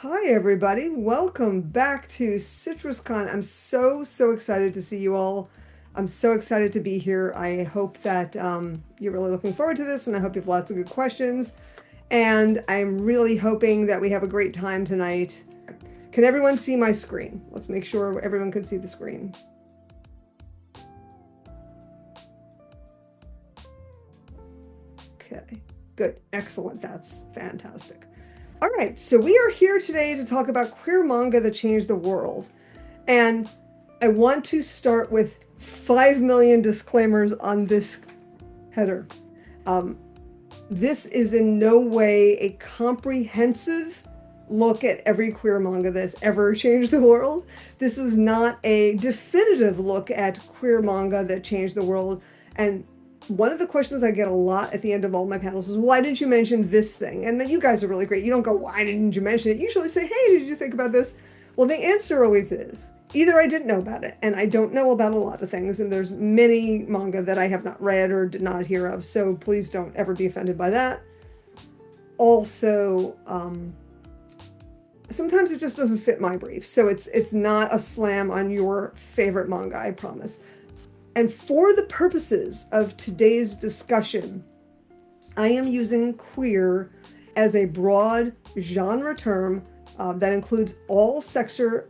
Hi, everybody. Welcome back to CitrusCon. I'm so excited to see you all. I'm so excited to be here. I hope that you're really looking forward to this, and I hope you have lots of good questions. And I'm really hoping that we have a great time tonight. Can everyone see my screen? Let's make sure everyone can see the screen. Okay, good. Excellent. That's fantastic. All right, so we are here today to talk about queer manga that changed the world. And I want to start with 5 million disclaimers on this header. This is in no way a comprehensive look at every queer manga that's ever changed the world. This is not a definitive look at queer manga that changed the world. And one of the questions I get a lot at the end of all my panels is, why didn't you mention this thing? And then you guys are really great. You don't go, why didn't you mention it? You usually say, hey, did you think about this? Well, the answer always is, either I didn't know about it, and I don't know about a lot of things, and there's many manga that I have not read or did not hear of, so please don't ever be offended by that. Also, sometimes it just doesn't fit my brief, so it's not a slam on your favorite manga, I promise. And for the purposes of today's discussion, I am using queer as a broad genre term that includes all sexual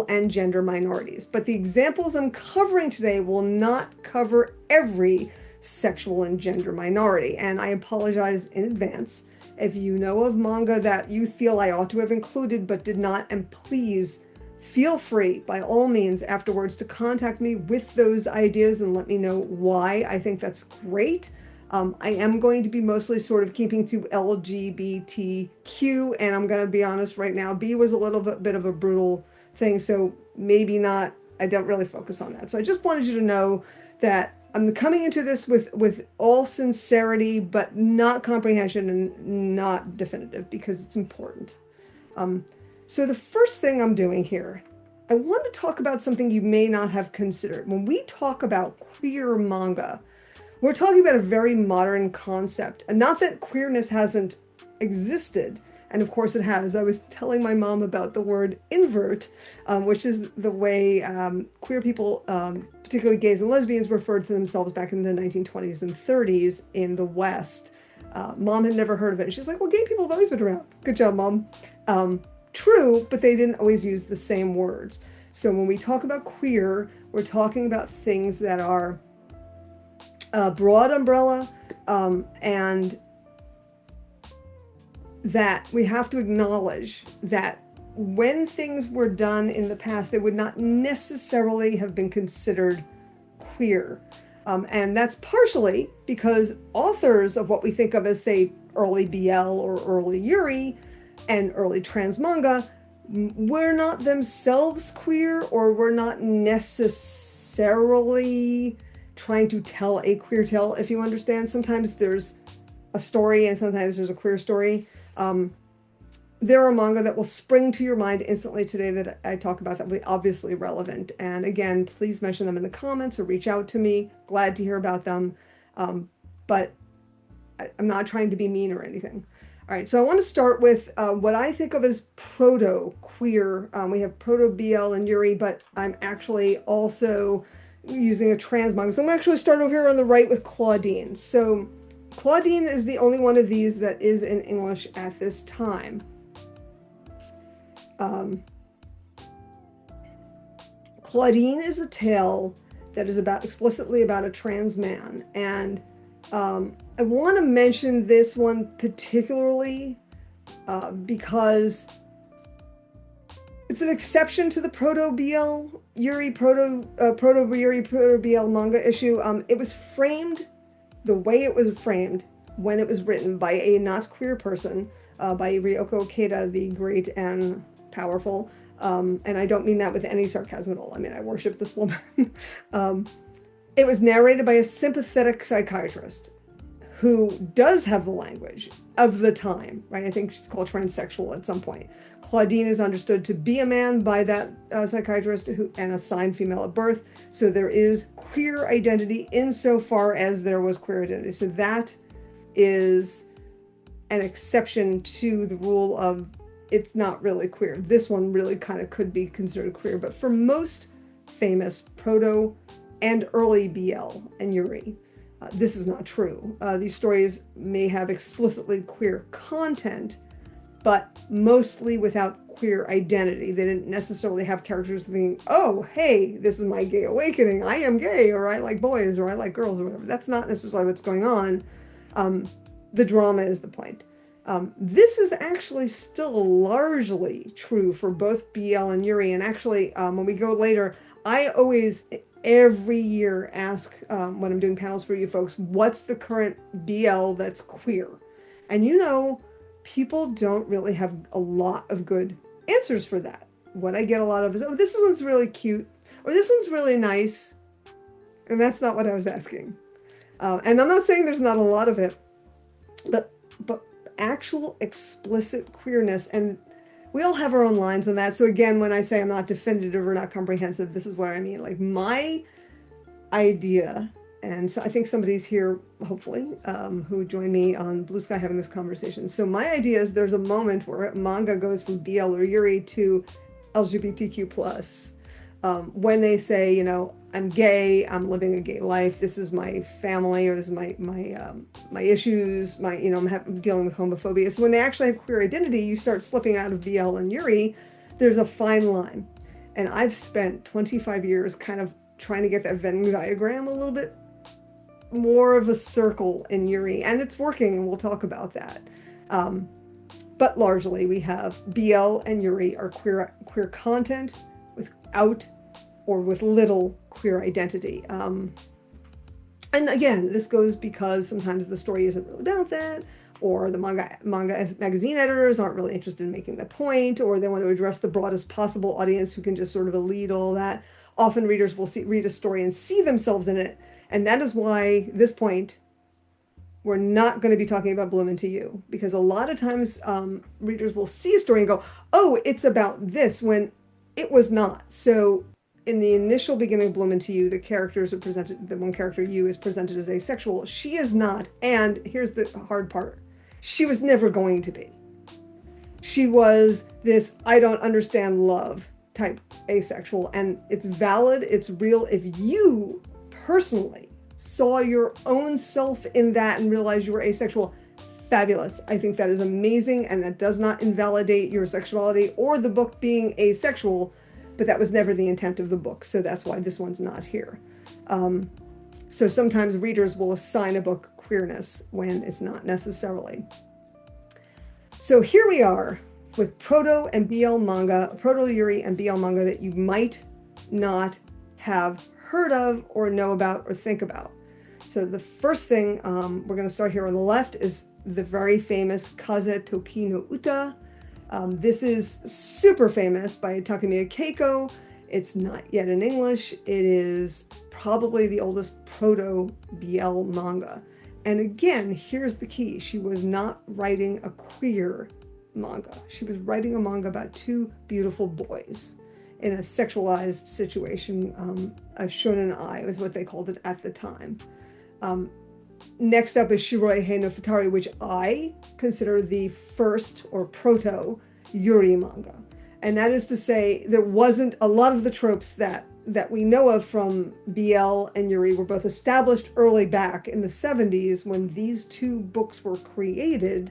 and gender minorities. But the examples I'm covering today will not cover every sexual and gender minority. And I apologize in advance if you know of manga that you feel I ought to have included but did not, and please feel free, by all means, afterwards to contact me with those ideas and let me know why. I think that's great. I am going to be mostly sort of keeping to LGBTQ, and I'm going to be honest right now, B was a little bit of a brutal thing, so maybe not, I don't really focus on that. So I just wanted you to know that I'm coming into this with all sincerity, but not comprehension and not definitive, because it's important. So the first thing I'm doing here, I want to talk about something you may not have considered. When we talk about queer manga, we're talking about a very modern concept. And not that queerness hasn't existed, and of course it has. I was telling my mom about the word invert, which is the way queer people, particularly gays and lesbians, referred to themselves back in the 1920s and 30s in the West. Mom had never heard of it. She's like, well, gay people have always been around. Good job, Mom. True, but they didn't always use the same words. So when we talk about queer, we're talking about things that are broad umbrella, and that we have to acknowledge that when things were done in the past, they would not necessarily have been considered queer. And that's partially because authors of what we think of as, say, early BL or early Yuri and early trans manga were not themselves queer, or were not necessarily trying to tell a queer tale, if you understand. Sometimes there's a story and sometimes there's a queer story. There are manga that will spring to your mind instantly today that I talk about that will be obviously relevant. And again, please mention them in the comments or reach out to me. Glad to hear about them. But I'm not trying to be mean or anything. All right, so I want to start with what I think of as proto-queer. We have proto-BL and Yuri, but I'm actually also using a trans manga. So I'm going to actually start over here on the right with Claudine. So Claudine is the only one of these that is in English at this time. Claudine is a tale that is explicitly about a trans man, and I want to mention this one particularly because it's an exception to the proto-BL Yuri, proto-Yuri, proto-BL manga issue. It was framed the way it was framed when it was written by a not queer person, by Ryoko Keita, the great and powerful. And I don't mean that with any sarcasm at all. I mean, I worship this woman. It was narrated by a sympathetic psychiatrist who does have the language of the time, right? I think she's called transsexual at some point. Claudine is understood to be a man by that psychiatrist and assigned female at birth. So there is queer identity insofar as there was queer identity. So that is an exception to the rule of it's not really queer. This one really kind of could be considered queer, but for most famous proto and early BL and Yuri, this is not true. These stories may have explicitly queer content, but mostly without queer identity. They didn't necessarily have characters thinking, oh, hey, this is my gay awakening. I am gay, or I like boys, or I like girls, or whatever. That's not necessarily what's going on. The drama is the point. This is actually still largely true for both BL and Yuri. And actually, when we go later, I always, every year, ask when I'm doing panels for you folks, what's the current BL that's queer? And you know, people don't really have a lot of good answers for that. What I get a lot of is, oh, this one's really cute, or this one's really nice. And that's not what I was asking. And I'm not saying there's not a lot of it, but actual explicit queerness, and we all have our own lines on that. So again, when I say I'm not definitive or not comprehensive, this is what I mean. Like my idea, and so I think somebody's here, hopefully, who joined me on Blue Sky having this conversation. So my idea is there's a moment where manga goes from BL or Yuri to LGBTQ+. When they say, you know, I'm gay, I'm living a gay life, this is my family, or this is my issues, I'm dealing with homophobia. So when they actually have queer identity, you start slipping out of BL and Yuri. There's a fine line. And I've spent 25 years kind of trying to get that Venn diagram a little bit more of a circle in Yuri, and it's working, and we'll talk about that. But largely we have BL and Yuri are queer content without or with little queer identity. And again, this goes because sometimes the story isn't really about that, or the manga magazine editors aren't really interested in making the point, or they want to address the broadest possible audience who can just sort of elide all that. Often readers will read a story and see themselves in it, and that is why this point we're not going to be talking about Bloom Into You, because a lot of times readers will see a story and go, oh, it's about this, when it was not. So in the initial beginning of Bloom Into You, the characters are presented, the one character, You, is presented as asexual. She is not, and here's the hard part, she was never going to be. She was this I don't understand love type asexual, and it's valid, it's real. If you personally saw your own self in that and realized you were asexual, fabulous. I think that is amazing, and that does not invalidate your sexuality or the book being asexual, but that was never the intent of the book, so that's why this one's not here. So sometimes readers will assign a book queerness when it's not necessarily. So here we are with proto and BL manga, proto Yuri and BL manga that you might not have heard of or know about or think about. So the first thing we're going to start here on the left is the very famous Kaze Toki no Uta. This is super famous by Takemiya Keiko. It's not yet in English. It is probably the oldest proto-BL manga. And again, here's the key. She was not writing a queer manga. She was writing a manga about two beautiful boys in a sexualized situation. A shonen ai was what they called it at the time. Next up is Shiroi Hei no Futari, which I consider the first or proto Yuri manga. And that is to say, there wasn't a lot of the tropes that we know of from BL and Yuri were both established early back in the 70s when these two books were created,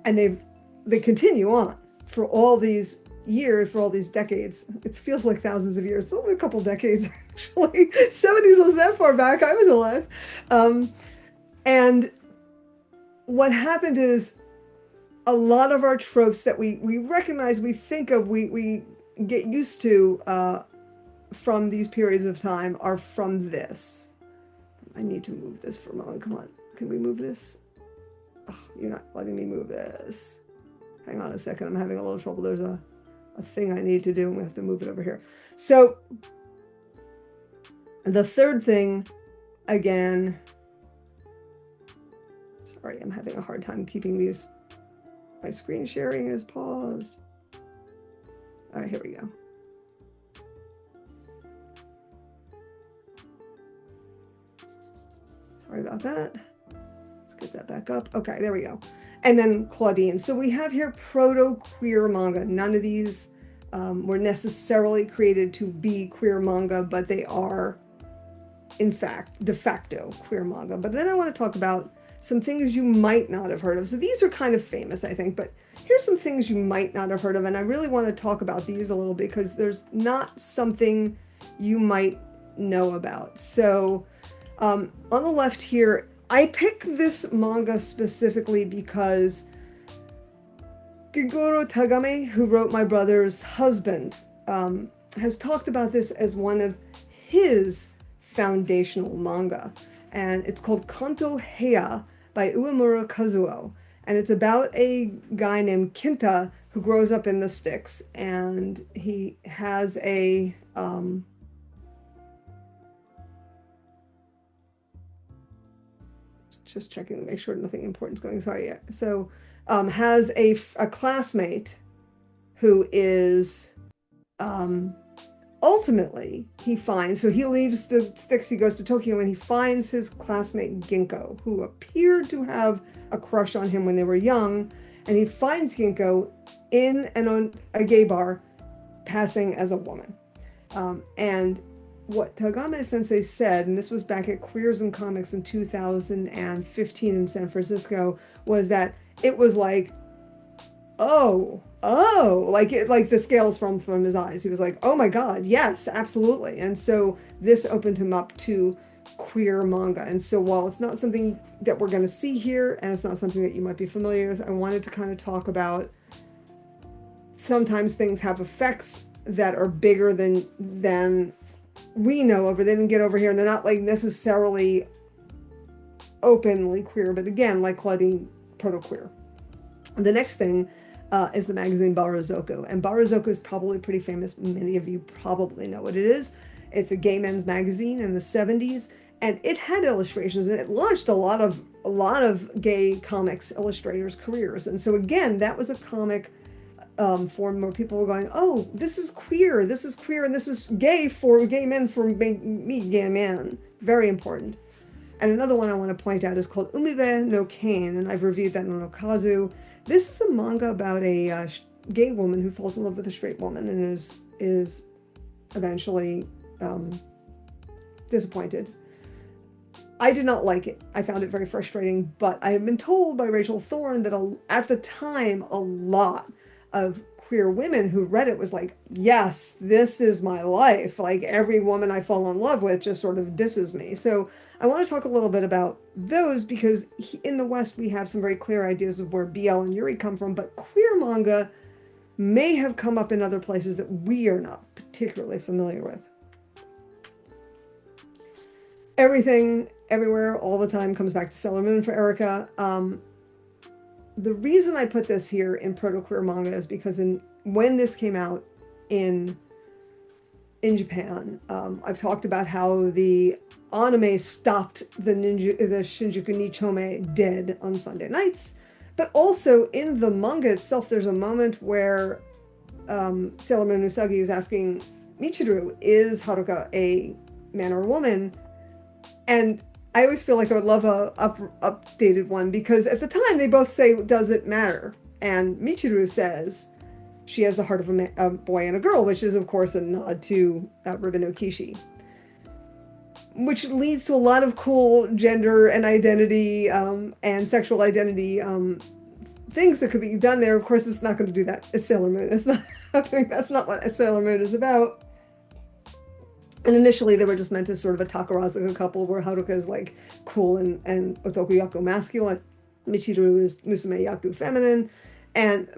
and they continue on for all these years, for all these decades. It feels like thousands of years. It's only a couple decades, actually. 70s wasn't that far back. I was alive. And what happened is a lot of our tropes that we recognize, we think of, we get used to from these periods of time are from this. I need to move this for a moment. Come on. Can we move this? Oh, you're not letting me move this. Hang on a second. I'm having a little trouble. There's a thing I need to do. I'm going to have to move it over here. So the third thing, again, sorry, I'm having a hard time keeping these. My screen sharing is paused. All right, here we go. Sorry about that. Let's get that back up. Okay, there we go. And then Claudine. So we have here proto-queer manga. None of these were necessarily created to be queer manga, but they are, in fact, de facto queer manga. But then I want to talk about some things you might not have heard of. So these are kind of famous, I think, but here's some things you might not have heard of. And I really want to talk about these a little bit because there's not something you might know about. So on the left here, I picked this manga specifically because Gigoro Tagame, who wrote my brother's husband, has talked about this as one of his foundational manga. And it's called Kanto Heya by Uemura Kazuo. And it's about a guy named Kinta who grows up in the sticks. And he has a... just checking to make sure nothing important is going. Sorry, yeah. So has a classmate who is... ultimately, he finds, so he leaves the sticks, he goes to Tokyo, and he finds his classmate Ginkgo, who appeared to have a crush on him when they were young, and he finds Ginkgo in a gay bar, passing as a woman. And what Tagame Sensei said, and this was back at Queers and Comics in 2015 in San Francisco, was that it was like, like the scales from his eyes. He was like, oh my God, yes, absolutely. And so this opened him up to queer manga. And so while it's not something that we're going to see here, and it's not something that you might be familiar with, I wanted to kind of talk about sometimes things have effects that are bigger than we know of, or they didn't get over here, and they're not like necessarily openly queer, but again, like Claudine, proto-queer. The next thing is the magazine Barazoku. And Barazoku is probably pretty famous. Many of you probably know what it is. It's a gay men's magazine in the 70s, and it had illustrations, and it launched a lot of gay comics illustrators' careers. And so again, that was a comic form where people were going, oh, this is queer, and this is gay for gay men, for me, gay man. Very important. And another one I want to point out is called Umibe no Kane, and I've reviewed that on Okazu. This is a manga about a gay woman who falls in love with a straight woman and is eventually disappointed. I did not like it. I found it very frustrating, but I have been told by Rachel Thorne that at the time, a lot of queer women who read it was like, yes, this is my life. Like every woman I fall in love with just sort of disses me. So I want to talk a little bit about those because in the West we have some very clear ideas of where BL and Yuri come from, but queer manga may have come up in other places that we are not particularly familiar with. Everything, everywhere, all the time comes back to Sailor Moon for Erica. The reason I put this here in proto-queer manga is because when this came out in Japan, I've talked about how the anime stopped the Shinjuku Nichome dead on Sunday nights, but also in the manga itself, there's a moment where Sailor Moon Usagi is asking Michiru, is Haruka a man or a woman? And I always feel like I would love a updated one because at the time they both say, does it matter? And Michiru says she has the heart of a boy and a girl, which is of course a nod to Ribbon no Kishi, which leads to a lot of cool gender and identity and sexual identity things that could be done there. Of course, it's not going to do that as Sailor Moon. It's not happening. That's not what Sailor Moon is about. And initially, they were just meant as sort of a Takarazuka couple where Haruka is like cool and Otoku Yaku masculine. Michiru is Musume Yaku feminine.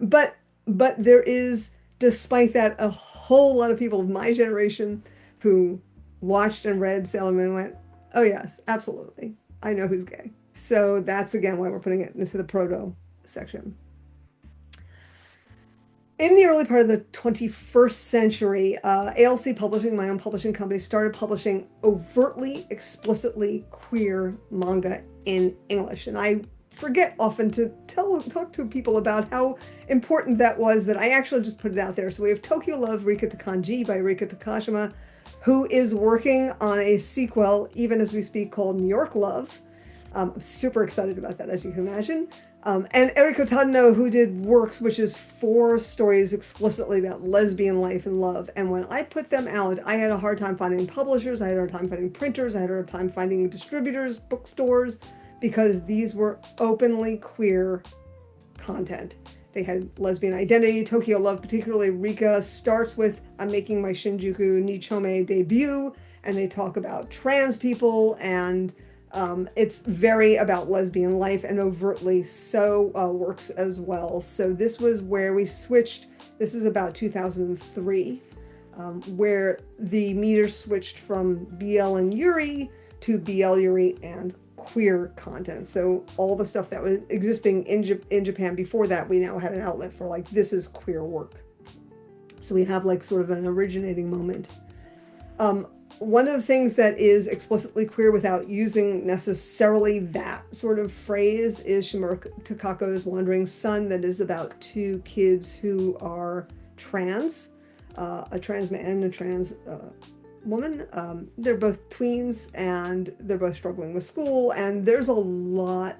But there is, despite that, a whole lot of people of my generation who watched and read Sailor Moon went, oh yes, absolutely. I know who's gay. So that's again why we're putting it into the proto section. In the early part of the 21st century, ALC Publishing, my own publishing company, started publishing overtly, explicitly queer manga in English. And I forget often to talk to people about how important that was that I actually just put it out there. So we have Tokyo Love, Rika to Kanji by Rika Takashima, who is working on a sequel, even as we speak, called New York Love. I'm super excited about that, as you can imagine. And Eriko Tadano, who did Works, which is 4 stories explicitly about lesbian life and love. And when I put them out, I had a hard time finding publishers, I had a hard time finding printers, I had a hard time finding distributors, bookstores, because these were openly queer content. They had lesbian identity. Tokyo Love, particularly Rika, starts with I'm making my Shinjuku Nichome debut, and they talk about trans people, and it's very about lesbian life, and overtly so Works as well. So this was where we switched. This is about 2003, where the meter switched from BL and Yuri to BL, Yuri, and queer content. So all the stuff that was existing in Japan before that, we now had an outlet for, like, this is queer work. So we have like sort of an originating moment. One of the things that is explicitly queer without using necessarily that sort of phrase is Shimura Takako's Wandering Son, that is about 2 kids who are trans, a trans man and a trans woman. They're both tweens, and they're both struggling with school, and there's a lot.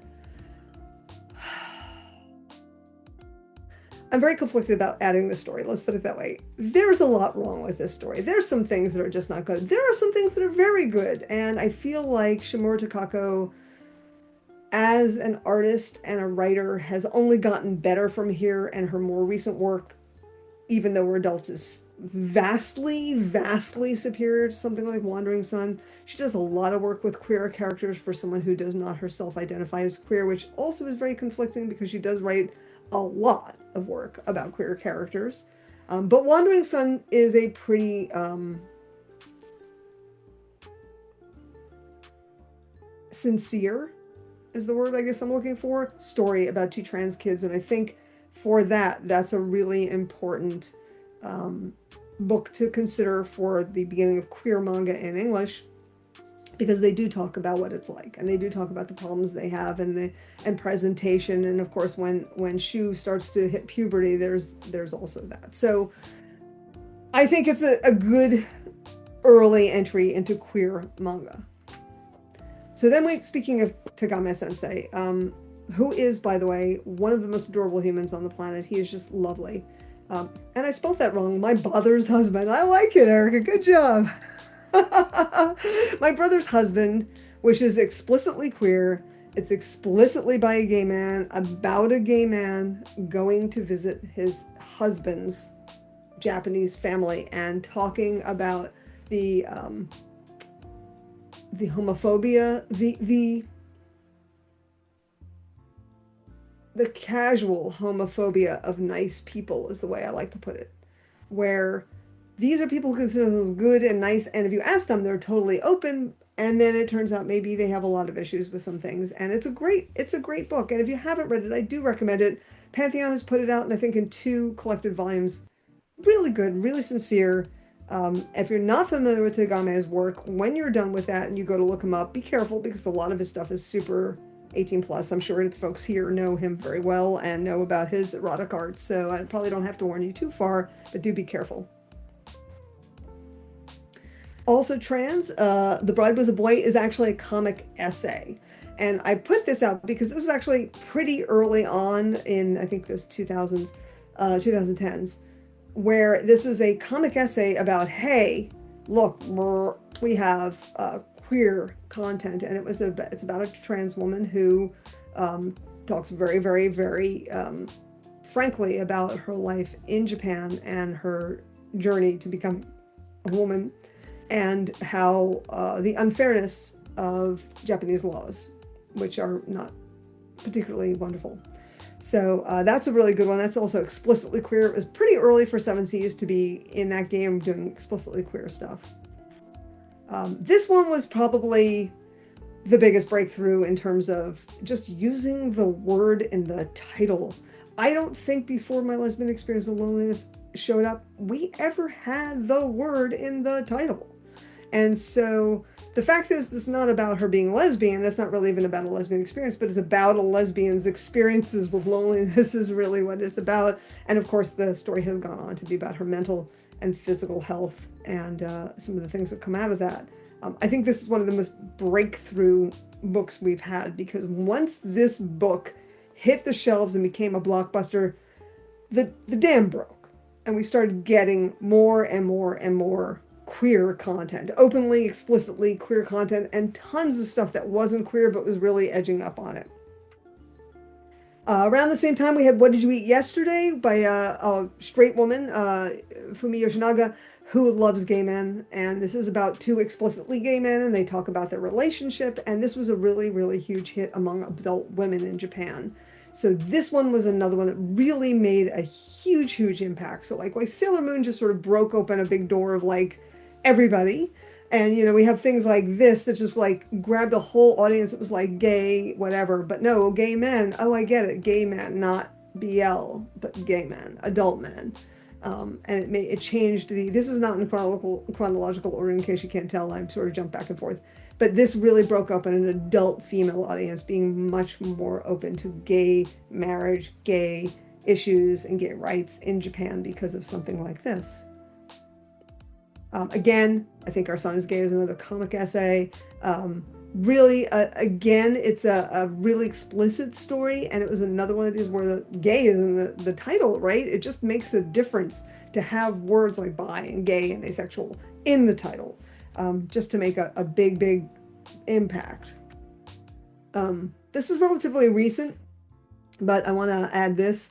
I'm very conflicted about adding this story, let's put it that way. There's a lot wrong with this story. There's some things that are just not good. There are some things that are very good, and I feel like Shimura Takako, as an artist and a writer, has only gotten better from here, and her more recent work, even though we're adults, is vastly, vastly superior to something like Wandering Son. She does a lot of work with queer characters for someone who does not herself identify as queer, which also is very conflicting because she does write a lot of work about queer characters. But Wandering Son is a pretty sincere, is the word I guess I'm looking for, story about 2 trans kids. And I think for that, that's a really important book to consider for the beginning of queer manga in English, because they do talk about what it's like, and they do talk about the problems they have, and presentation, and of course when Shu starts to hit puberty, there's also that. So I think it's a good early entry into queer manga. So then speaking of Tagame Sensei, who is, by the way, one of the most adorable humans on the planet. He is just lovely. And I spelled that wrong. My brother's husband. I like it, Erica. Good job. My brother's husband, which is explicitly queer. It's explicitly by a gay man, about a gay man going to visit his husband's Japanese family and talking about the homophobia, the casual homophobia of nice people is the way I like to put it, where these are people who consider themselves good and nice, and if you ask them, they're totally open, and then it turns out maybe they have a lot of issues with some things, and it's a great book, and if you haven't read it, I do recommend it. Pantheon has put it out, and I think in 2 collected volumes. Really good, really sincere. If you're not familiar with Tagame's work, when you're done with that and you go to look him up, be careful, because a lot of his stuff is super 18 plus. I'm sure the folks here know him very well and know about his erotic art, so I probably don't have to warn you too far, but do be careful. Also trans, The Bride Was a Boy is actually a comic essay. And I put this out because this was actually pretty early on in, I think, this 2010s, where this is a comic essay about, hey, look, we have queer content, and it's about a trans woman who talks very, very, very frankly about her life in Japan and her journey to become a woman, and how the unfairness of Japanese laws, which are not particularly wonderful. So that's a really good one. That's also explicitly queer. It was pretty early for 7Cs to be in that game doing explicitly queer stuff. This one was probably the biggest breakthrough in terms of just using the word in the title. I don't think before My Lesbian Experience of Loneliness showed up, we ever had the word in the title. And so the fact is, this is not about her being lesbian. It's not really even about a lesbian experience, but it's about a lesbian's experiences with loneliness is really what it's about. And of course, the story has gone on to be about her mental and physical health and some of the things that come out of that. I think this is one of the most breakthrough books we've had, because once this book hit the shelves and became a blockbuster, the dam broke, and we started getting more and more and more queer content, openly, explicitly queer content, and tons of stuff that wasn't queer but was really edging up on it. Around the same time, we had What Did You Eat Yesterday by a straight woman, Fumi Yoshinaga, who loves gay men. And this is about two explicitly gay men, and they talk about their relationship. And this was a really, really huge hit among adult women in Japan. So this one was another one that really made a huge, huge impact. So like Sailor Moon just sort of broke open a big door of like everybody. And, you know, we have things like this that just like grabbed a whole audience. It was like gay, whatever. But no, gay men. Oh, I get it. Gay men, not BL, but gay men, adult men. And it changed this is not in chronological order, in case you can't tell. I'm sort of jumped back and forth. But this really broke up in an adult female audience being much more open to gay marriage, gay issues, and gay rights in Japan because of something like this. Again, I Think Our Son Is Gay is another comic essay. Really, again, it's a really explicit story, and it was another one of these where the gay is in the title, right? It just makes a difference to have words like bi and gay and asexual in the title, just to make a big, big impact. This is relatively recent, but I want to add this.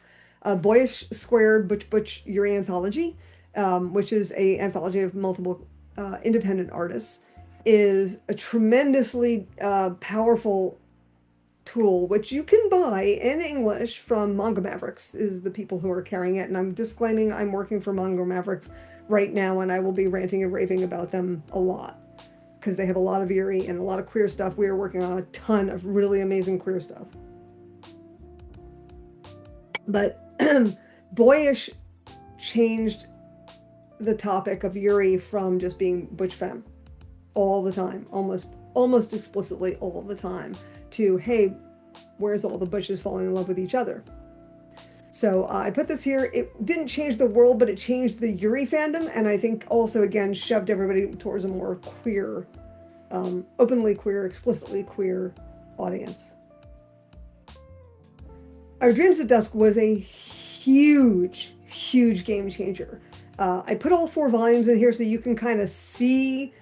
Boyish Squared Butch Butch Yuri Anthology, which is an anthology of multiple independent artists, is a tremendously powerful tool, which you can buy in English from Manga Mavericks, is the people who are carrying it. And I'm disclaiming I'm working for Manga Mavericks right now, and I will be ranting and raving about them a lot, because they have a lot of Yuri and a lot of queer stuff. We are working on a ton of really amazing queer stuff. But Boyish changed the topic of Yuri from just being butch femme all the time, almost explicitly all the time, to, hey, where's all the butches falling in love with each other? So I put this here. It didn't change the world, but it changed the Yuri fandom, and I think also, again, shoved everybody towards a more queer, openly queer, explicitly queer audience. Our Dreams at Dusk was a huge, huge game changer. I put all 4 volumes in here so you can kind of see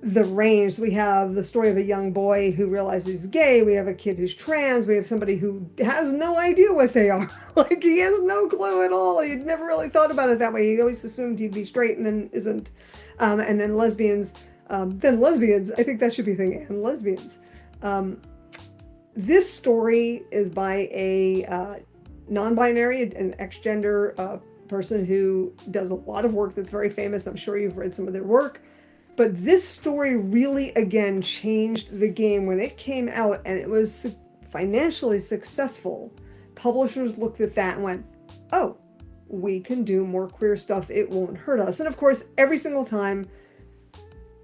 the range. We have the story of a young boy who realizes he's gay. We have a kid who's trans. We have somebody who has no idea what they are. Like, he has no clue at all. He'd never really thought about it that way. He always assumed he'd be straight and then isn't. And then lesbians. I think that should be a thing. And lesbians. This story is by a non-binary, an ex-gender person who does a lot of work that's very famous. I'm sure you've read some of their work. But this story really, again, changed the game when it came out, and it was financially successful. Publishers looked at that and went, oh, we can do more queer stuff. It won't hurt us. And of course, every single time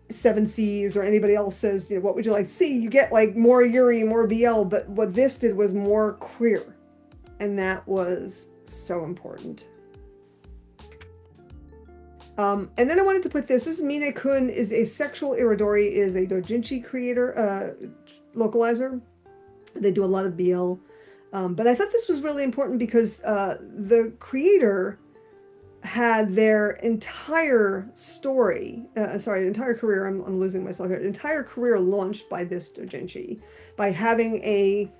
7Cs or anybody else says, you know, what would you like to see? You get like more Yuri, more BL, but what this did was more queer. And that was so important. And then I wanted to put this. This is Mine Kun is a sexual irodori, is a doujinshi creator, localizer. They do a lot of BL. But I thought this was really important because the creator had their entire story, entire career, I'm losing myself here, entire career launched by this doujinshi, by having a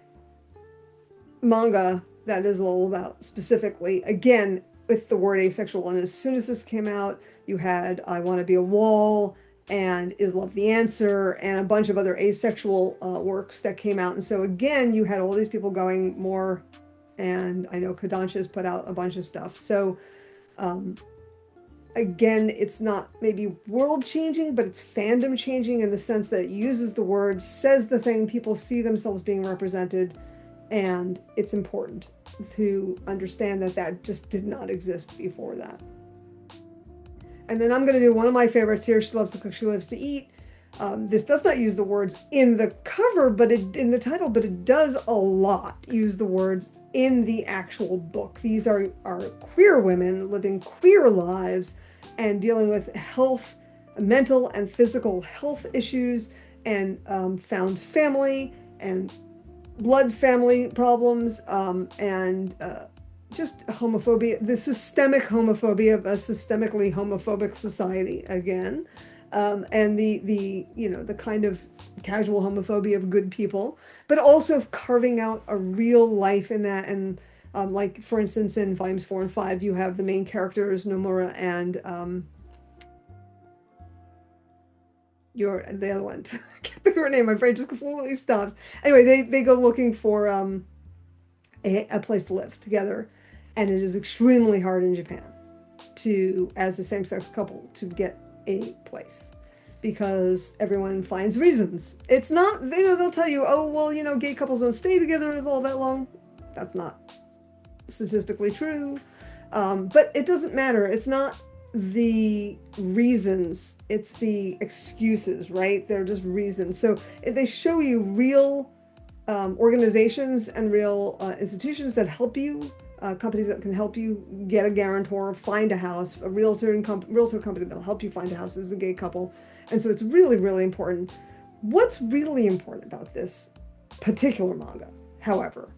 manga that is all about specifically, again, with the word asexual. And as soon as this came out, you had I Want to Be a Wall and Is Love the Answer and a bunch of other asexual works that came out. And so again, you had all these people going more, and I know Kodansha's put out a bunch of stuff. So again, it's not maybe world changing, but it's fandom changing in the sense that it uses the words, says the thing, people see themselves being represented, and it's important to understand that that just did not exist before that. And then I'm going to do one of my favorites here. She Loves to Cook, She Lives to Eat. This does not use the words in the cover, but in the title, but it does a lot use the words in the actual book. These are queer women living queer lives and dealing with health, mental and physical health issues, and found family, and blood family problems, and just homophobia, the systemic homophobia of a systemically homophobic society again, and the kind of casual homophobia of good people, but also carving out a real life in that. And like, for instance, in volumes 4 and 5, you have the main characters, Nomura and the other one. I can't think of her name. My brain just completely stopped. Anyway, they go looking for a place to live together, and it is extremely hard in Japan to, as a same-sex couple, to get a place because everyone finds reasons. It's not, they'll tell you, oh, well, gay couples don't stay together all that long. That's not statistically true. But it doesn't matter. It's not the reasons, it's the excuses, right? They're just reasons. So they show you real organizations and real institutions that help you, companies that can help you get a guarantor, find a house, a realtor company that'll help you find a house as a gay couple. And so it's really, really important. What's really important about this particular manga, however,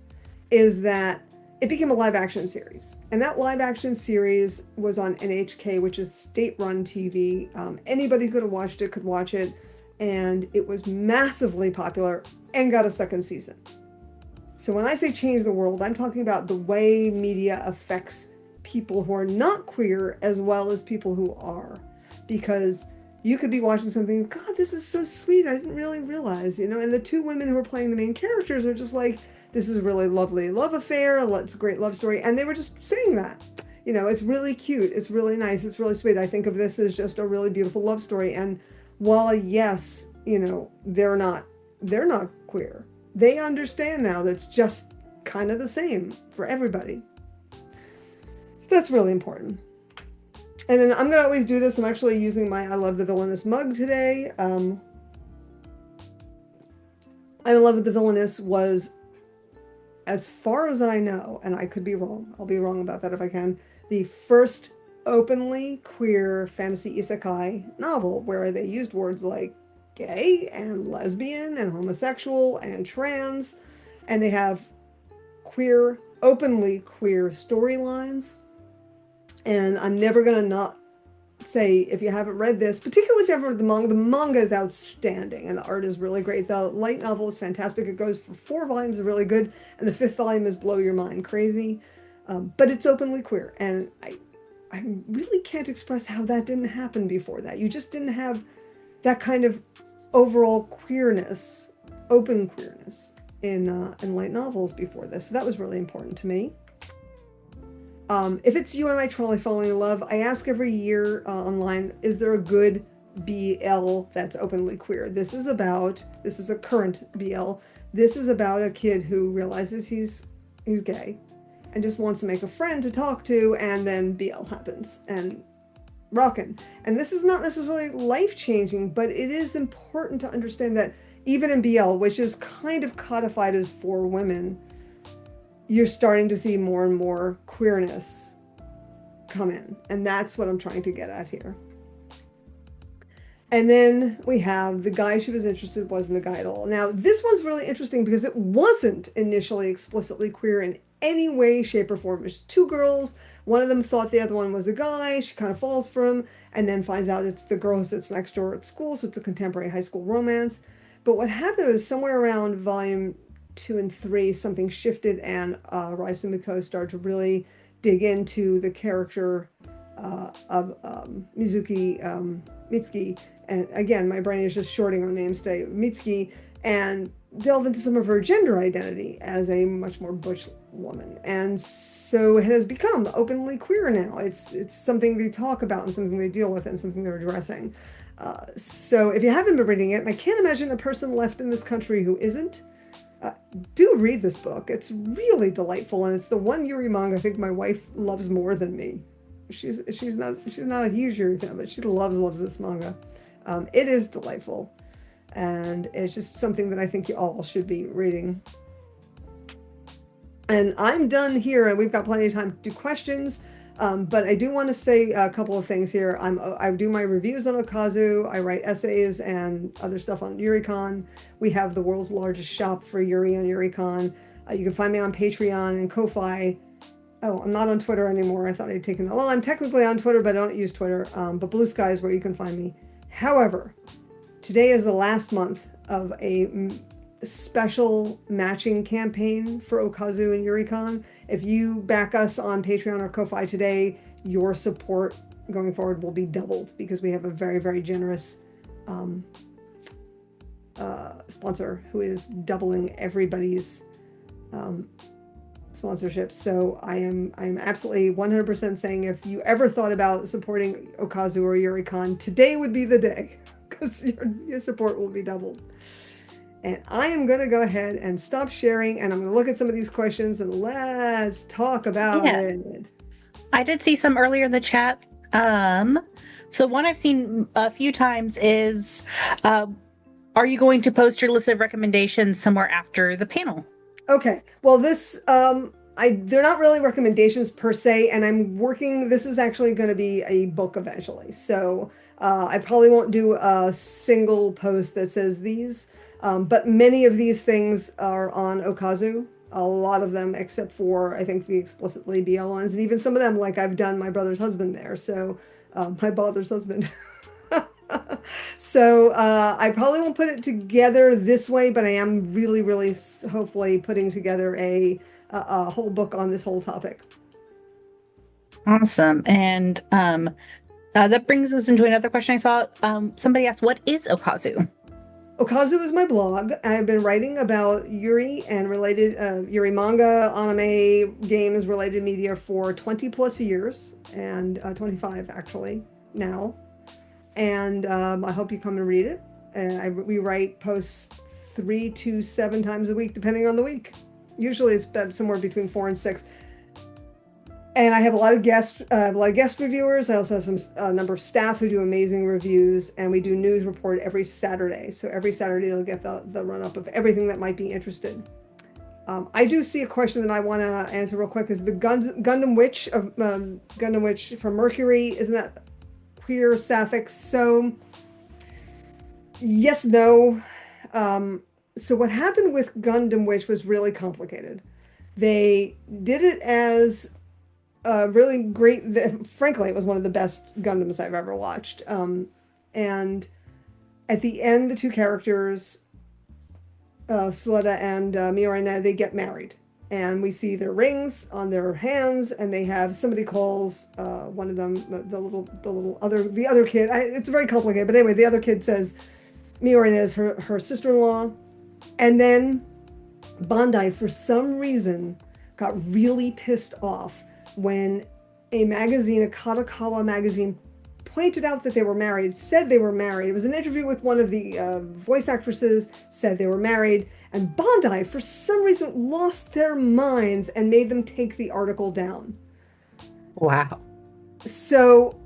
is that it became a live action series. And that live action series was on NHK, which is state-run TV. Anybody could have watched it, could watch it. And it was massively popular and got a second season. So when I say change the world, I'm talking about the way media affects people who are not queer as well as people who are. Because you could be watching something, God, this is so sweet. I didn't really realize, and the two women who are playing the main characters are just like, this is a really lovely love affair. It's a great love story. And they were just saying that, it's really cute. It's really nice. It's really sweet. I think of this as just a really beautiful love story. And while yes, they're not queer, they understand now that's just kind of the same for everybody. So that's really important. And then I'm going to always do this. I'm actually using my I Love the Villainous mug today. I Love the Villainous was, as far as I know, and I could be wrong, I'll be wrong about that if I can, the first openly queer fantasy isekai novel where they used words like gay and lesbian and homosexual and trans, and they have openly queer storylines. And I'm never going to not say, if you haven't read this, particularly if you haven't read the manga is outstanding and the art is really great. The light novel is fantastic. It goes for 4 volumes, is really good, and the 5th volume is blow your mind crazy. But it's openly queer, and I really can't express how that didn't happen before that. You just didn't have that kind of overall queerness, open queerness in light novels before this. So that was really important to me. If it's you, am I truly falling in love? I ask every year online, is there a good BL that's openly queer? This is a current BL. This is about a kid who realizes he's gay and just wants to make a friend to talk to, and then BL happens and rockin'. And this is not necessarily life-changing, but it is important to understand that even in BL, which is kind of codified as for women, you're starting to see more and more queerness come in. And that's what I'm trying to get at here. And then we have the guy she was interested in wasn't a guy at all. Now, this one's really interesting because it wasn't initially explicitly queer in any way, shape, or form. There's 2 girls. One of them thought the other one was a guy. She kind of falls for him and then finds out it's the girl who sits next door at school. So it's a contemporary high school romance. But what happened was somewhere around volume 2 and 3, something shifted, and Rai Sumiko started to really dig into the character of Mitsuki, and again, my brain is just shorting on names today, Mitsuki, and delve into some of her gender identity as a much more butch woman. And so it has become openly queer now. It's something they talk about and something they deal with and something they're addressing. So if you haven't been reading it, and I can't imagine a person left in this country who isn't, do read this book. It's really delightful, and it's the one Yuri manga I think my wife loves more than me. She's not a huge Yuri fan, but she loves this manga. It is delightful, and it's just something that I think you all should be reading. And I'm done here, and we've got plenty of time to do questions. But I do want to say a couple of things here. I do my reviews on Okazu. I write essays and other stuff on YuriCon. We have the world's largest shop for Yuri on YuriCon. You can find me on Patreon and Ko-Fi. Oh, I'm not on Twitter anymore. I thought I'd taken that. Well, I'm technically on Twitter, but I don't use Twitter. But Blue Sky is where you can find me. However, today is the last month of a special matching campaign for Okazu and YuriCon. If you back us on Patreon or Ko-Fi today, your support going forward will be doubled because we have a very, very generous sponsor who is doubling everybody's sponsorship. So I'm absolutely 100% saying if you ever thought about supporting Okazu or YuriCon, today would be the day because your support will be doubled. And I am going to go ahead and stop sharing, and I'm going to look at some of these questions, and let's talk about it. I did see some earlier in the chat. So one I've seen a few times is, are you going to post your list of recommendations somewhere after the panel? Okay. Well, this, they're not really recommendations per se, and I'm working, this is actually going to be a book eventually. So I probably won't do a single post that says these. But many of these things are on Okazu, a lot of them, except for, I think, the explicitly BL ones. And even some of them, like I've done My Brother's Husband there. So, My Father's Husband. So, I probably won't put it together this way, but I am really, really hopefully putting together a whole book on this whole topic. Awesome. And that brings us into another question I saw. Somebody asked, what is Okazu? Okazu is my blog. I've been writing about Yuri and related Yuri manga, anime, games, related media for 20 plus years, and 25 actually now. And I hope you come and read it. And we write posts 3 to 7 times a week, depending on the week. Usually it's somewhere between 4 and 6. And I have a lot of guest reviewers. I also have a number of staff who do amazing reviews, and we do news report every Saturday. So every Saturday you'll get the run up of everything that might be interested. I do see a question that I want to answer real quick. Is the Gundam Witch of Gundam Witch from Mercury, isn't that queer sapphic? So yes, no. So what happened with Gundam Witch was really complicated. They did it as really great. Frankly, it was one of the best Gundams I've ever watched. And at the end, the two characters, Suletta and Miorine, they get married. And we see their rings on their hands, and they have, somebody calls one of them, the other kid. It's very complicated, but anyway, the other kid says Miorine is her sister-in-law. And then Bandai, for some reason, got really pissed off when a magazine, a Kadokawa magazine, pointed out that they were married, said they were married. It was an interview with one of the voice actresses, said they were married, and Bandai, for some reason, lost their minds and made them take the article down. Wow. So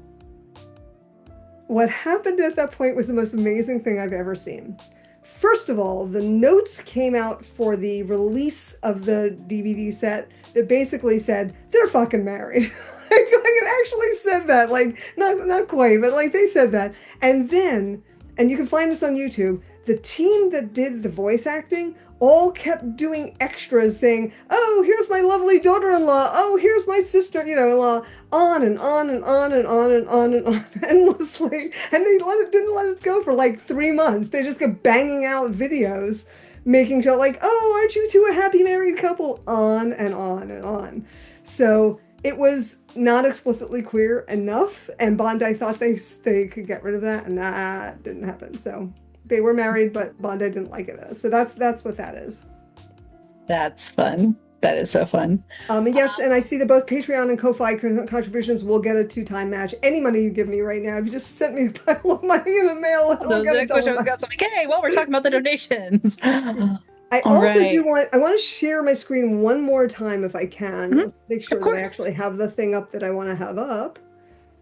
what happened at that point was the most amazing thing I've ever seen. First of all, the notes came out for the release of the DVD set that basically said they're fucking married. like it actually said that, like not quite, but like they said that. And then, and you can find this on YouTube, the team that did the voice acting all kept doing extras saying, oh, here's my lovely daughter-in-law, oh, here's my sister-in-law, on and on and on and on and on and on endlessly. And they didn't let us go for like 3 months. They just kept banging out videos, making sure like, oh, aren't you two a happy married couple? On and on and on. So it was not explicitly queer enough, and Bandai thought they could get rid of that, and that didn't happen. So they were married, but Bandai didn't like it. So that's what that is. That's fun. That is so fun. Yes, and I see that both Patreon and Ko-Fi contributions will get a 2-time match. Any money you give me right now, if you just sent me a pile of money in the mail, so the next question was okay, well, we're talking about the donations. I want to share my screen one more time if I can. Mm-hmm. Let's make sure that I actually have the thing up that I want to have up.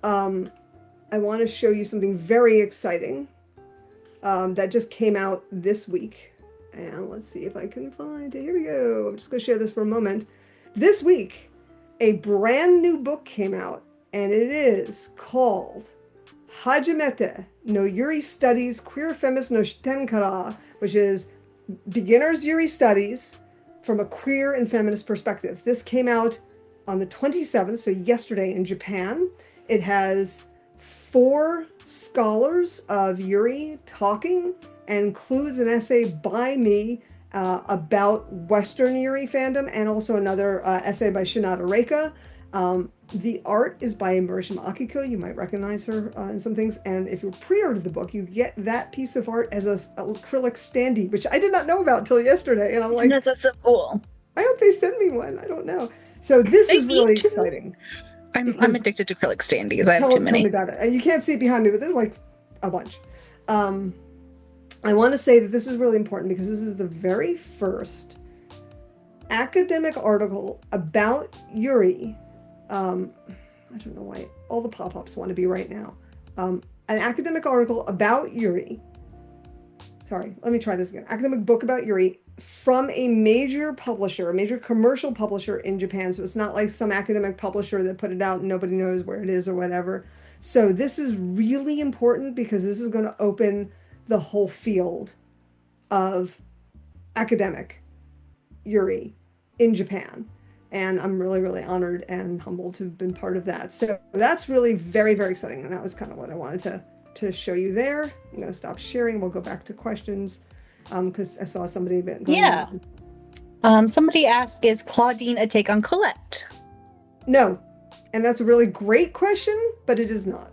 I want to show you something very exciting that just came out this week. And let's see if I can find it. Here we go. I'm just going to share this for a moment. This week, a brand new book came out, and it is called Hajimete no Yuri Studies Queer Feminist no Shitenkara, which is Beginner's Yuri Studies from a queer and feminist perspective. This came out on the 27th, so yesterday in Japan. It has 4 scholars of Yuri talking and includes an essay by me about Western Yuri fandom, and also another essay by Shinada Reika. The art is by Murashima Akiko. You might recognize her in some things. And if you pre-order the book, you get that piece of art as a acrylic standee, which I did not know about until yesterday. And I'm like, no, that's so cool. I hope they send me one. I don't know. So this is really exciting. I'm addicted to acrylic standees. I have too many. Tell me about it. And you can't see it behind me, but there's like a bunch. I want to say that this is really important because this is the very first academic article about Yuri. I don't know why all the pop-ups want to be right now. An academic article about Yuri. Sorry, let me try this again. Academic book about Yuri from a major publisher, a major commercial publisher in Japan. So it's not like some academic publisher that put it out and nobody knows where it is or whatever. So this is really important because this is going to open the whole field of academic Yuri in Japan. And I'm really, really honored and humbled to have been part of that. So that's really very, very exciting. And that was kind of what I wanted to show you there. I'm going to stop sharing. We'll go back to questions because I saw somebody. Yeah. Somebody asked, is Claudine a take on Colette? No. And that's a really great question, but it is not.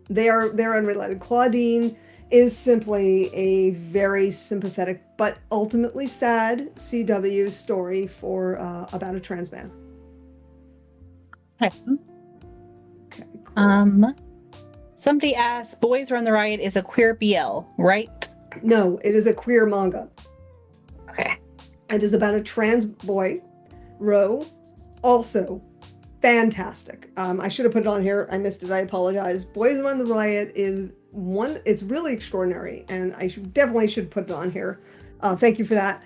They're unrelated. Claudine is simply a very sympathetic but ultimately sad CW story for about a trans man. Okay. Okay, cool. Somebody asked, Boys Run the Riot is a queer BL, right? No, it is a queer manga. Okay. It is about a trans boy, Ro. Also fantastic. I should have put it on here. I missed it. I apologize. Boys Run the Riot is one. It's really extraordinary, and I definitely should put it on here. Thank you for that.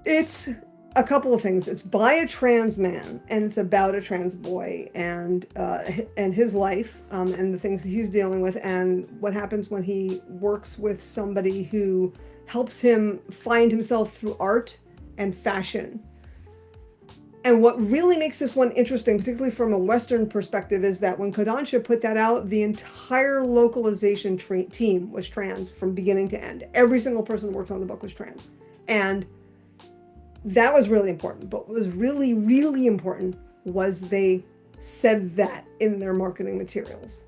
It's a couple of things. It's by a trans man, and it's about a trans boy and his life and the things that he's dealing with, and what happens when he works with somebody who helps him find himself through art and fashion. And what really makes this one interesting, particularly from a Western perspective, is that when Kodansha put that out, the entire localization team was trans from beginning to end. Every single person who worked on the book was trans. And that was really important. But what was really, really important was they said that in their marketing materials.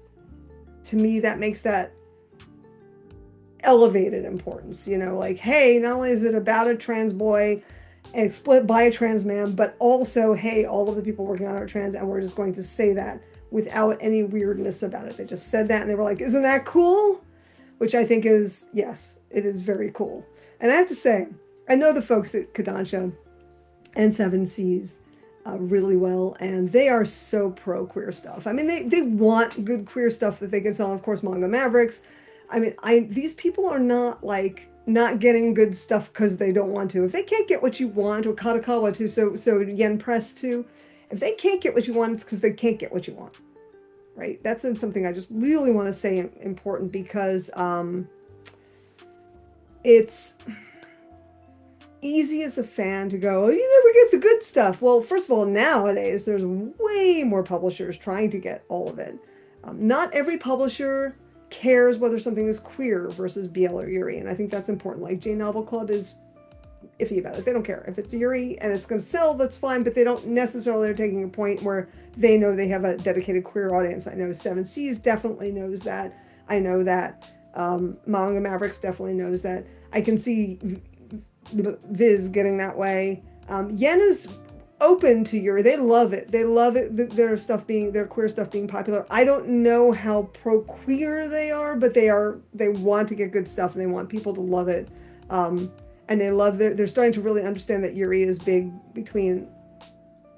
To me, that makes that elevated importance. You know, like, hey, not only is it about a trans boy and split by a trans man, but also, hey, all of the people working on it are trans, and we're just going to say that without any weirdness about it. They just said that, and they were like, isn't that cool? Which I think is, yes, it is very cool. And I have to say, I know the folks at Kodansha and Seven Seas really well, and they are so pro queer stuff. I mean, they want good queer stuff that they can sell. Of course, Manga Mavericks. I mean, these people are not like not getting good stuff because they don't want to. If they can't get what you want, or Katakawa too, so Yen Press too, if they can't get what you want, it's because they can't get what you want, right? That's something I just really want to say important, because it's easy as a fan to go, oh, you never get the good stuff. Well, first of all, nowadays there's way more publishers trying to get all of it. Not every publisher cares whether something is queer versus BL or Yuri, and I think that's important. Like J Novel Club is iffy about it. They don't care. If it's Yuri and it's going to sell, that's fine, but they don't necessarily are taking a point where they know they have a dedicated queer audience. I know Seven Seas definitely knows that. I know that Manga Mavericks definitely knows that. I can see Viz getting that way. Yen is open to Yuri. They love it. They love it. Their queer stuff being popular. I don't know how pro queer they are, but they want to get good stuff, and they want people to love it. And they love they're starting to really understand that Yuri is big between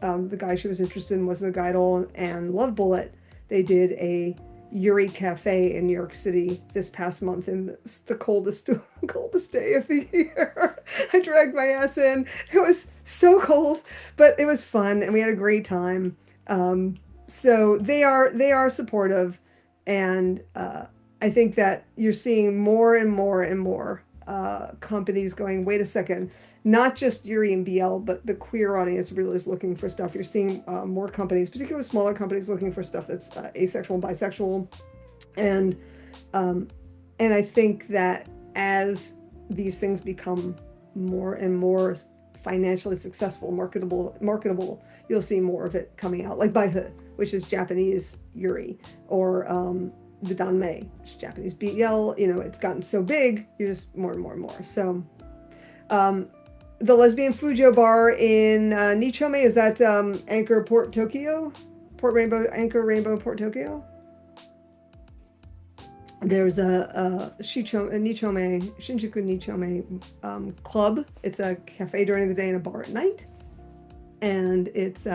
the guy she was interested in was the guy at all and Love Bullet. They did a Yuri Cafe in New York City this past month, and it's the coldest coldest day of the year. I dragged my ass in. It was so cold, but it was fun, and we had a great time. So they are supportive, and I think that you're seeing more and more and more companies going, wait a second, not just Yuri and BL, but the queer audience really is looking for stuff. You're seeing more companies, particularly smaller companies, looking for stuff that's asexual, bisexual, and um, and I think that as these things become more and more financially successful, marketable, you'll see more of it coming out, like Baihe, which is Japanese Yuri, or the Danmei, which is Japanese BL. You know, it's gotten so big, you're just more and more and more. So, um, the lesbian Fujo bar in Nichome, is that Anchor Port Tokyo? Port Rainbow, Anchor Rainbow Port Tokyo? There's a Nichome, Shinjuku Nichome club. It's a cafe during the day and a bar at night. And it's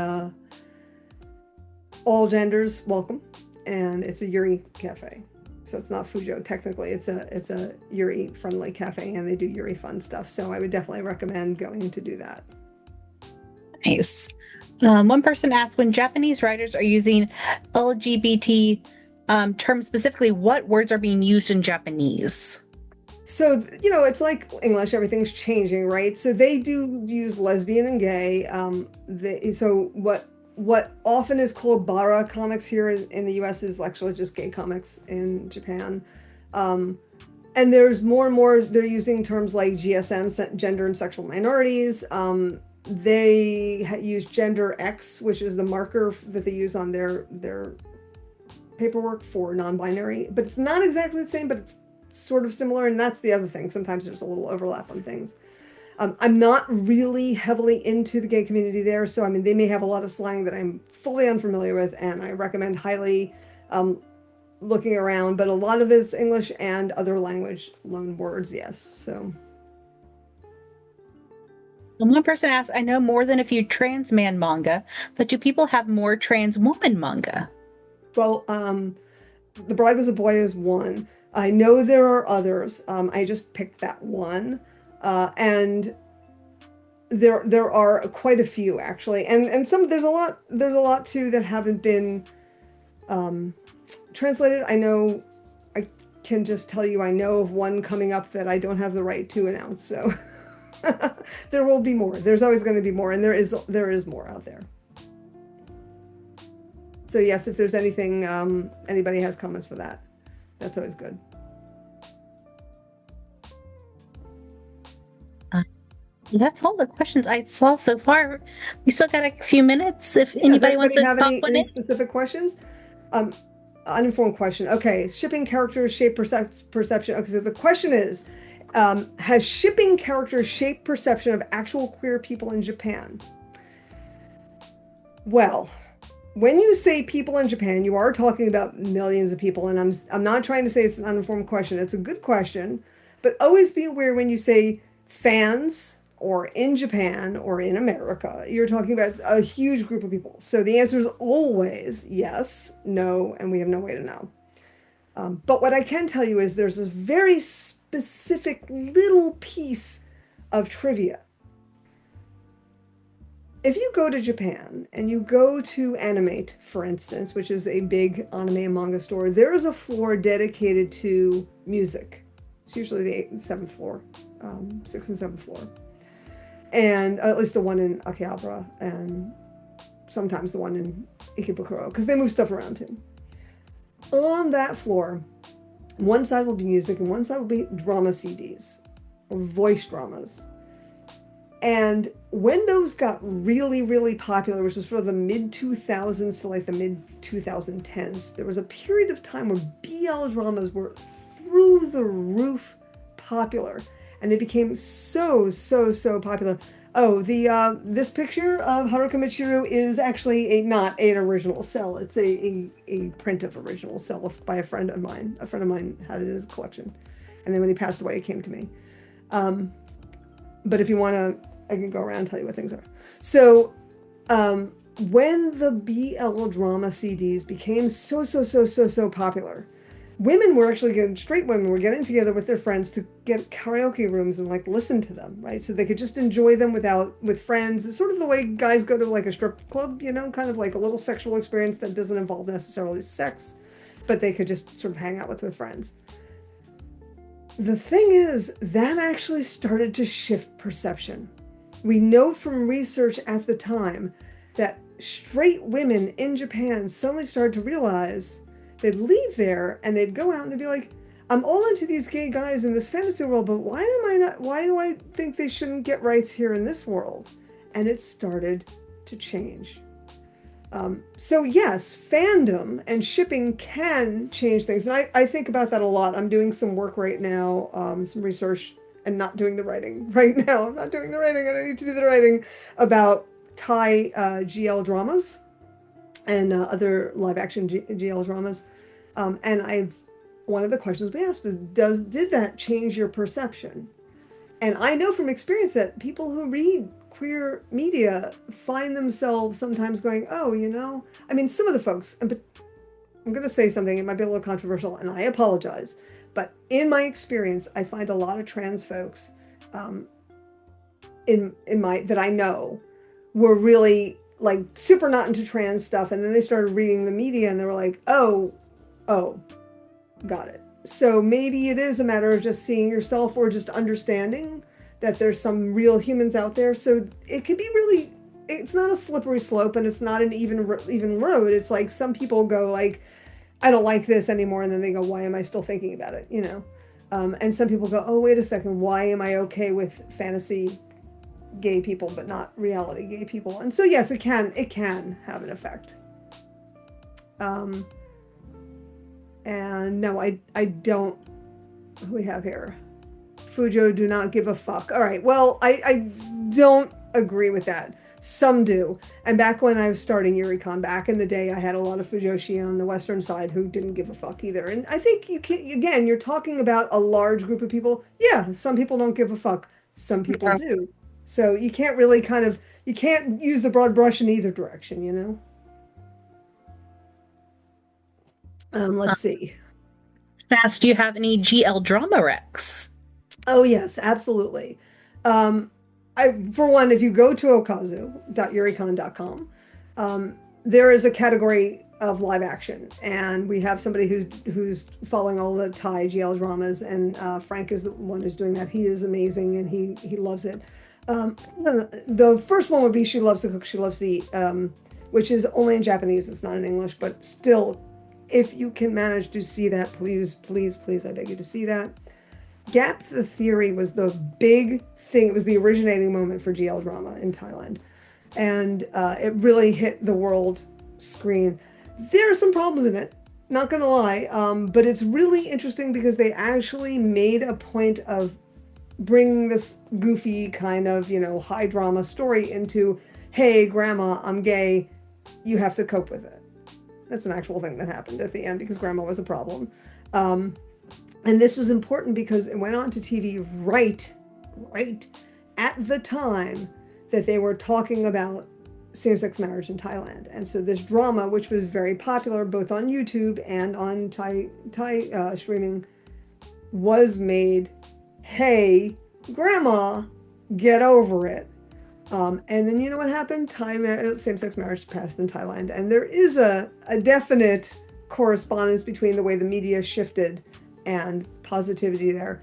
all genders welcome. And it's a Yuri cafe. So it's not Fujo technically. It's a Yuri friendly cafe, and they do Yuri fun stuff. So I would definitely recommend going to do that. Nice. One person asked, when Japanese writers are using LGBT terms specifically, what words are being used in Japanese? So, you know, it's like English, everything's changing, right? So they do use lesbian and gay. So what often is called bara comics here in the US is actually just gay comics in Japan. And there's more and more, they're using terms like GSM, gender and sexual minorities. They use gender X, which is the marker that they use on their paperwork for non-binary, but it's not exactly the same, but it's sort of similar. And that's the other thing. Sometimes there's a little overlap on things. I'm not really heavily into the gay community there, so I mean, they may have a lot of slang that I'm fully unfamiliar with, and I recommend highly looking around, but a lot of it's English and other language loan words, yes. So. And one person asked, I know more than a few trans man manga, but do people have more trans woman manga? Well, The Bride Was a Boy is one. I know there are others. I just picked that one. And there are quite a few actually, and some there's a lot too that haven't been translated. I can just tell you I know of one coming up that I don't have the right to announce. So there will be more. There's always going to be more, and there is more out there. So yes, if there's anything, anybody has comments for that, that's always good. That's all the questions I saw so far. We still got a few minutes. If anybody wants to have talk any specific questions? Uninformed question. Okay, shipping characters shape perception. Okay, so the question is, has shipping characters shaped perception of actual queer people in Japan? Well, when you say people in Japan, you are talking about millions of people, and I'm not trying to say it's an uninformed question. It's a good question, but always be aware when you say fans or in Japan or in America, you're talking about a huge group of people. So the answer is always yes, no, and we have no way to know. But what I can tell you is there's this very specific little piece of trivia. If you go to Japan and you go to Animate, for instance, which is a big anime and manga store, there is a floor dedicated to music. It's usually the 8th and 7th floor, 6th and 7th floor. And at least the one in Akihabara, and sometimes the one in Ikebukuro, because they move stuff around too. On that floor, one side will be music and one side will be drama CDs, or voice dramas. And when those got really, really popular, which was for the mid-2000s to like the mid-2010s, there was a period of time where BL dramas were through the roof popular. And they became so popular. Oh, this picture of Haruka Michiru is actually not an original cell. It's a print of original cell by a friend of mine. A friend of mine had it in his collection. And then when he passed away, it came to me. But if you want to, I can go around and tell you what things are. So when the BL drama CDs became so popular, women were actually getting, straight women were getting together with their friends to get karaoke rooms and like listen to them, right? So they could just enjoy them with friends. It's sort of the way guys go to like a strip club, you know, kind of like a little sexual experience that doesn't involve necessarily sex, but they could just sort of hang out with friends. The thing is, that actually started to shift perception. We know from research at the time that straight women in Japan suddenly started to realize they'd leave there and they'd go out and they'd be like, I'm all into these gay guys in this fantasy world, but why do I think they shouldn't get rights here in this world? And it started to change. So yes, fandom and shipping can change things. And I think about that a lot. I'm doing some work right now, some research, and not doing the writing right now. I'm not doing the writing, and I need to do the writing about Thai GL dramas and other live action GL dramas. And one of the questions we asked is, did that change your perception? And I know from experience that people who read queer media find themselves sometimes going, oh, you know, I mean, some of the folks, and I'm going to say something, it might be a little controversial, and I apologize, but in my experience, I find a lot of trans folks that I know were really like super not into trans stuff, and then they started reading the media and they were like, oh, got it. So maybe it is a matter of just seeing yourself or just understanding that there's some real humans out there. So it can be really, it's not a slippery slope and it's not an even road. It's like some people go like, I don't like this anymore. And then they go, why am I still thinking about it? You know? And some people go, oh, wait a second. Why am I okay with fantasy gay people, but not reality gay people? And so, yes, it can have an effect. And no, I don't, who we have here? Fujo do not give a fuck. All right, well, I don't agree with that. Some do. And back when I was starting YuriCon, back in the day, I had a lot of Fujoshi on the Western side who didn't give a fuck either. And I think you can't, again, you're talking about a large group of people. Yeah, some people don't give a fuck. Some people do. So you can't really you can't use the broad brush in either direction, you know? Let's see. Fast, do you have any GL drama recs? Oh, yes, absolutely. For one, if you go to okazu.yuricon.com, there is a category of live action, and we have somebody who's following all the Thai GL dramas, and Frank is the one who's doing that. He is amazing, and he loves it. The first one would be She Loves to Cook, She Loves to Eat, which is only in Japanese. It's not in English, but still, if you can manage to see that, please, please, please, I beg you to see that. Gap the Theory was the big thing. It was the originating moment for GL drama in Thailand. And it really hit the world screen. There are some problems in it, not gonna lie, but it's really interesting because they actually made a point of bringing this goofy kind of, you know, high drama story into, hey, grandma, I'm gay, you have to cope with it. That's an actual thing that happened at the end because grandma was a problem. And this was important because it went on to TV right at the time that they were talking about same-sex marriage in Thailand. And so this drama, which was very popular both on YouTube and on Thai streaming, was made, hey, grandma, get over it. And then you know what happened? Same-sex marriage passed in Thailand. And there is a definite correspondence between the way the media shifted and positivity there.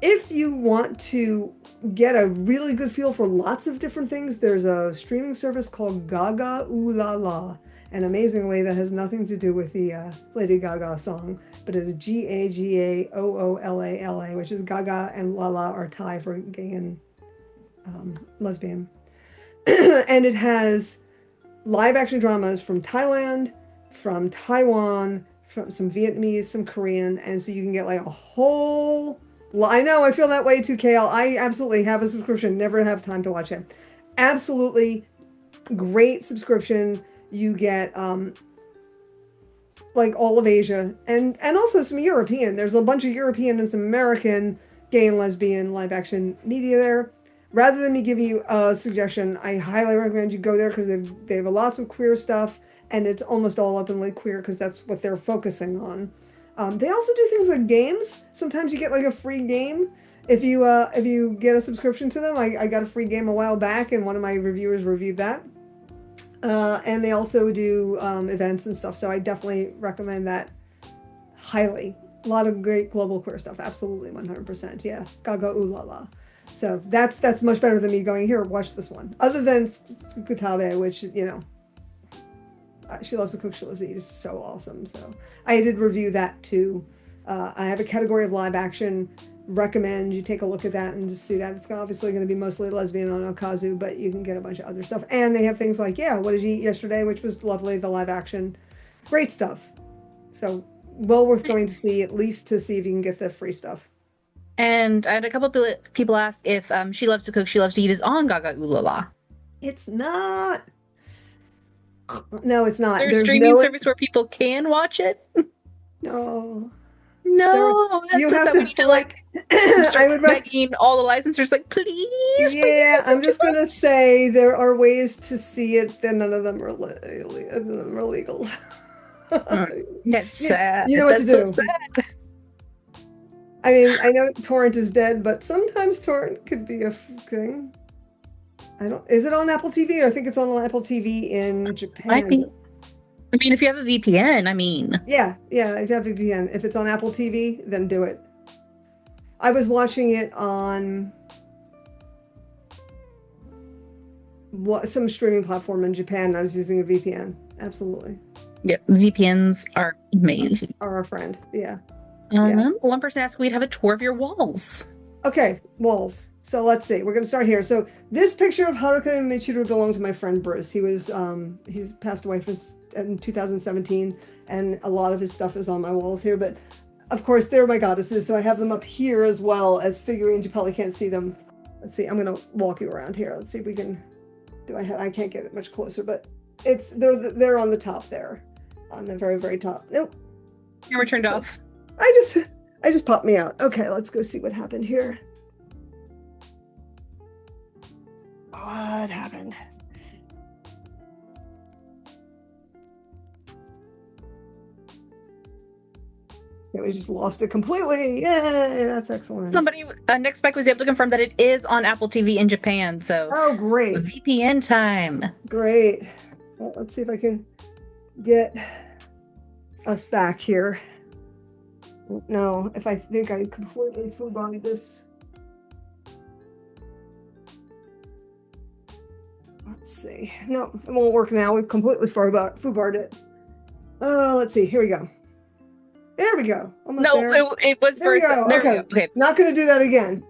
If you want to get a really good feel for lots of different things, there's a streaming service called Gaga Ooh La La. And amazingly, that has nothing to do with the Lady Gaga song, but it's GAGAOOLALA, which is Gaga and Lala are Thai for gay and lesbian. And it has live action dramas from Thailand, from Taiwan, from some Vietnamese, some Korean, and so you can get like a whole... I know, I feel that way too, Kale. I absolutely have a subscription, never have time to watch it. Absolutely great subscription. You get like all of Asia and also some European. There's a bunch of European and some American gay and lesbian live action media there. rather than me giving you a suggestion, I highly recommend you go there because they have lots of queer stuff, and it's almost all openly queer because that's what they're focusing on. They also do things like games. Sometimes you get like a free game if you get a subscription to them. I got a free game a while back, and one of my reviewers reviewed that. And they also do events and stuff, so I definitely recommend that highly. A lot of great global queer stuff, absolutely, 100%. Yeah, gaga ooh la la. So that's much better than me going here. Watch this one. Other than Kutabe, which she loves to cook, she loves to eat, is so awesome. So I did review that too. I have a category of live action. Recommend you take a look at that and just see that. It's obviously going to be mostly lesbian on Okazu, but you can get a bunch of other stuff. And they have things like, yeah, what did you eat yesterday, which was lovely, the live action. Great stuff. So well worth going to see, at least to see if you can get the free stuff. And I had a couple people ask if She Loves to Cook, She Loves to Eat is on Gaga Ulala. It's not. No, it's not. There's streaming service where people can watch it. No. No, that's just that we need to like I would begging all the licensors like, please. Yeah, I'm just gonna say there are ways to see it, then none of them are legal. That's sad. You know what That's to do. So sad. I mean, I know torrent is dead, but sometimes torrent could be a thing. Is it on Apple TV? I think it's on Apple TV in Japan. Might be. I mean, if you have a VPN, I mean. Yeah, if you have a VPN. If it's on Apple TV, then do it. I was watching it on some streaming platform in Japan. I was using a VPN. Absolutely. Yeah, VPNs are amazing. Are our friend. Yeah. One person asked we'd have a tour of your walls. Okay, walls. So let's see. We're going to start here. So this picture of Haruka and Michiru belonged to my friend Bruce. He's passed away in 2017, and a lot of his stuff is on my walls here. But of course, they're my goddesses, so I have them up here as well as figurines. You probably can't see them. Let's see. I'm going to walk you around here. Let's see if we can. I can't get it much closer, but they're on the top there, on the very, very top. Nope. Camera turned off. I just popped me out. Okay, let's go see what happened here. What happened? Yeah, we just lost it completely. Yay, that's excellent. Somebody, Next Spec was able to confirm that it is on Apple TV in Japan. So, oh, great. VPN time. Great. Well, let's see if I can get us back here. No, if I think I completely foobarred this. Let's see. No, it won't work now. We've completely foobarred it. Oh, let's see. Here we go. There we go. Almost there. It was there. We go. There okay. We go. Okay. Not going to do that again.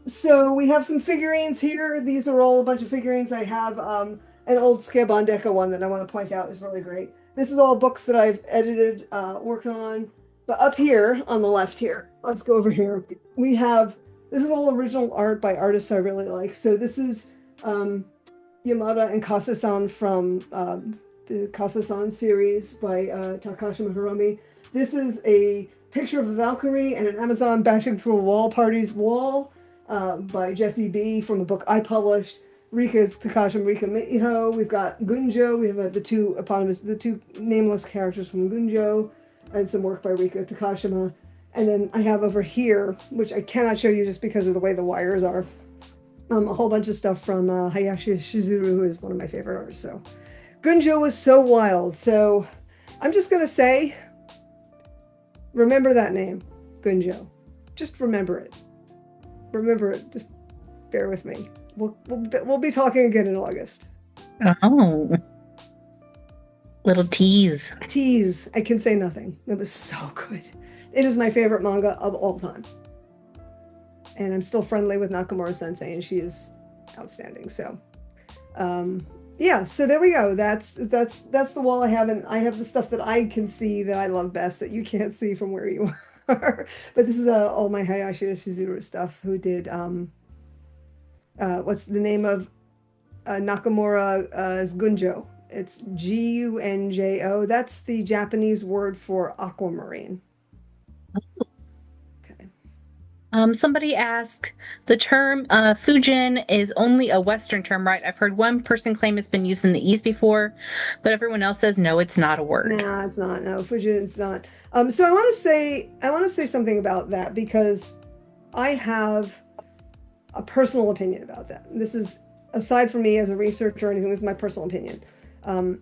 So we have some figurines here. These are all a bunch of figurines. I have an old Skabandeka one that I want to point out is really great. This is all books that I've edited, worked on. But up here on the left here, let's go over here. This is all original art by artists I really like. So this is Yamada and Kasa-san from the Kasa-san series by Takashima Hiromi. This is a picture of a Valkyrie and an Amazon bashing through a wall party's wall by Jesse B. from the book I published. Rika is Takashima Rika Miho. We've got Gunjo. We have the two nameless characters from Gunjo, and some work by Rika Takashima. And then I have over here, which I cannot show you just because of the way the wires are, a whole bunch of stuff from Hayashi Shizuru, who is one of my favorite artists. So Gunjo was so wild. So I'm just going to say, remember that name, Gunjo. Just remember it. Remember it. Just bear with me. We'll be talking again in August. Oh. Little tease. Tease. I can say nothing. It was so good. It is my favorite manga of all time. And I'm still friendly with Nakamura Sensei, and she is outstanding. So, yeah. So there we go. That's the wall I have, and I have the stuff that I can see that I love best that you can't see from where you are. But this is all my Hayashi Shizuru stuff. Who did what's the name of Nakamura's Gunjo? It's Gunjo. That's the Japanese word for aquamarine. Okay. Somebody asked, the term Fujin is only a Western term, right? I've heard one person claim it's been used in the East before, but everyone else says no, it's not a word. Nah, it's not. No, Fujin is not. So I want to say something about that because I have a personal opinion about that. This is aside from me as a researcher or anything. This is my personal opinion. Um,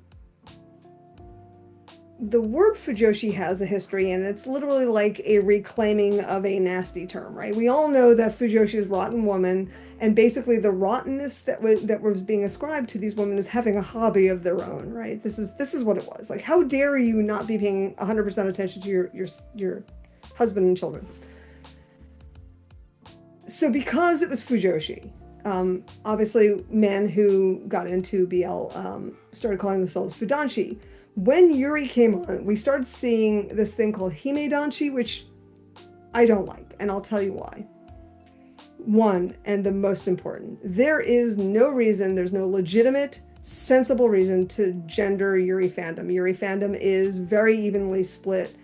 the word fujoshi has a history, and it's literally like a reclaiming of a nasty term, right? We all know that fujoshi is rotten woman, and basically the rottenness that was being ascribed to these women is having a hobby of their own, right? This is what it was. Like, how dare you not be paying 100% attention to your husband and children? So because it was fujoshi, obviously men who got into BL started calling themselves fudanshi. When Yuri came on, we started seeing this thing called himedanshi, which I don't like, and I'll tell you why. One, and the most important, there is no reason, there's no legitimate, sensible reason to gender Yuri fandom. Yuri fandom is very evenly split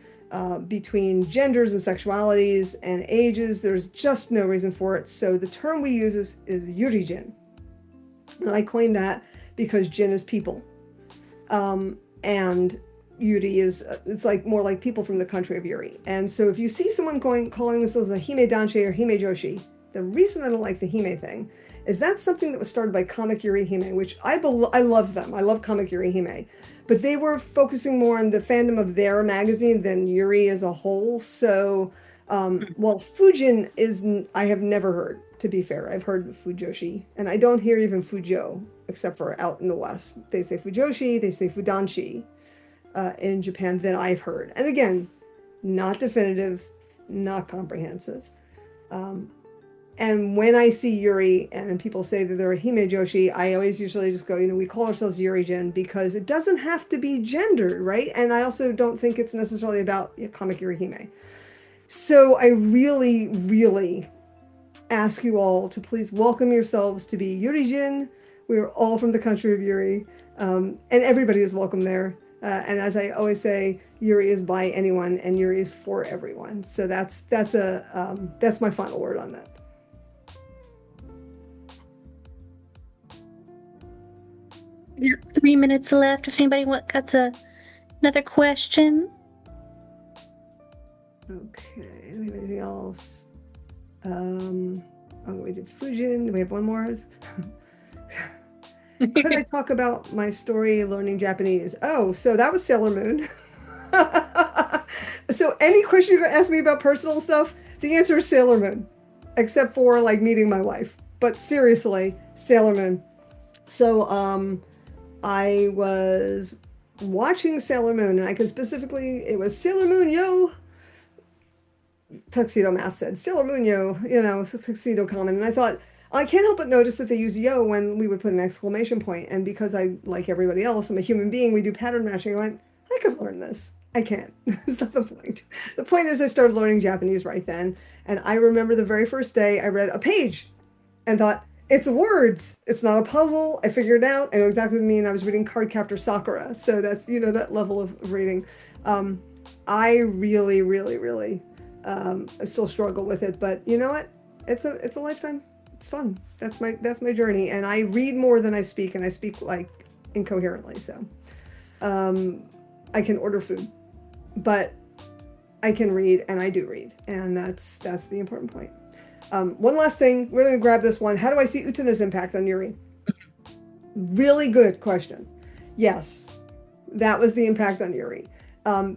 between genders and sexualities and ages. There's just no reason for it. So the term we use is Yurijin. And I coined that because Jin is people. And Yuri is, it's like more like people from the country of Yuri. And so if you see someone calling themselves a hime danshi or hime joshi, the reason I don't like the hime thing is that's something that was started by Comic Yuri Hime, which I love them. I love Comic Yuri Hime. But they were focusing more on the fandom of their magazine than Yuri as a whole. So, well, Fujin is, I have never heard, to be fair. I've heard Fujoshi, and I don't hear even Fujo, except for out in the West. They say Fujoshi, they say Fudanshi in Japan that I've heard. And again, not definitive, not comprehensive. And when I see Yuri and people say that they're a hime joshi, I always usually just go, we call ourselves Yurijin because it doesn't have to be gendered, right? And I also don't think it's necessarily about comic Yuri hime. So I really, really ask you all to please welcome yourselves to be Yurijin. We're all from the country of Yuri, and everybody is welcome there. And as I always say, Yuri is by anyone, and Yuri is for everyone. So that's my final word on that. We have 3 minutes left. If anybody got another question. Okay, do we have anything else? We did Fujin. Do we have one more? Could I talk about my story learning Japanese? Oh, so that was Sailor Moon. So any question you're going to ask me about personal stuff, the answer is Sailor Moon, except for like meeting my wife. But seriously, Sailor Moon. So I was watching Sailor Moon, and I could specifically, it was Sailor Moon, yo! Tuxedo Mask said, Sailor Moon, yo, tuxedo comment. And I thought, I can't help but notice that they use yo when we would put an exclamation point. And because I, like everybody else, I'm a human being, we do pattern matching. I went, I could learn this. I can't. That's not the point. The point is I started learning Japanese right then. And I remember the very first day I read a page and thought, it's words. It's not a puzzle. I figured it out. I know exactly what I mean. I was reading Cardcaptor Sakura. So that's, that level of reading. I really, really, really still struggle with it. But you know what? It's a lifetime. It's fun. That's my journey. And I read more than I speak, and I speak like incoherently. So I can order food, but I can read, and I do read. And that's the important point. One last thing, we're going to grab this one. How do I see Utena's impact on Yuri? Really good question. Yes, that was the impact on Yuri.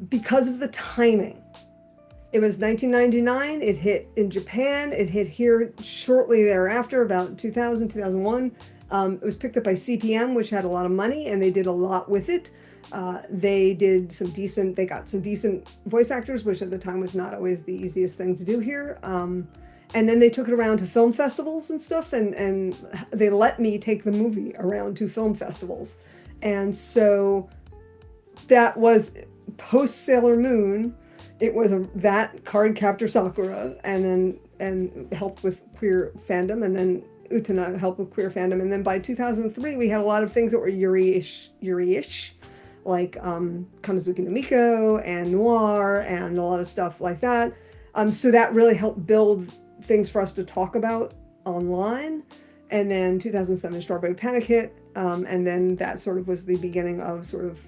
Because of the timing. It was 1999. It hit in Japan. It hit here shortly thereafter, about 2000, 2001. It was picked up by CPM, which had a lot of money, and they did a lot with it. They got some decent voice actors, which at the time was not always the easiest thing to do here. And then they took it around to film festivals and stuff, and they let me take the movie around to film festivals. And so that was post Sailor Moon. It was that Cardcaptor Sakura, and helped with queer fandom, and then Utena helped with queer fandom. And then by 2003, we had a lot of things that were Yuri-ish, like Kanazuki no Miko and Noir and a lot of stuff like that. So that really helped build things for us to talk about online. And then 2007 Strawberry Panic hit, and then that sort of was the beginning of sort of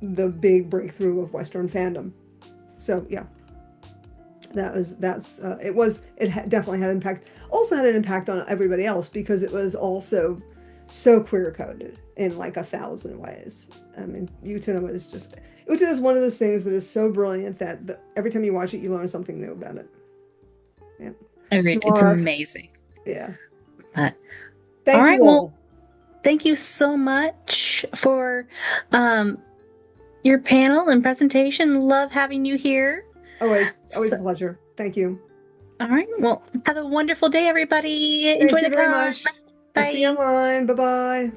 the big breakthrough of Western fandom. So yeah, it definitely had impact. Also had an impact on everybody else because it was also so queer coded in like 1,000 ways. I mean, Utena is one of those things that is so brilliant that every time you watch it, you learn something new about it. Yeah, It's amazing. Yeah. But, thank all right, you all. well, thank you so much for your panel and presentation. Love having you here. Always a pleasure. Thank you. All right. Well, have a wonderful day, everybody. Thank Enjoy you the very con. much. Bye. I'll see you online. Bye-bye.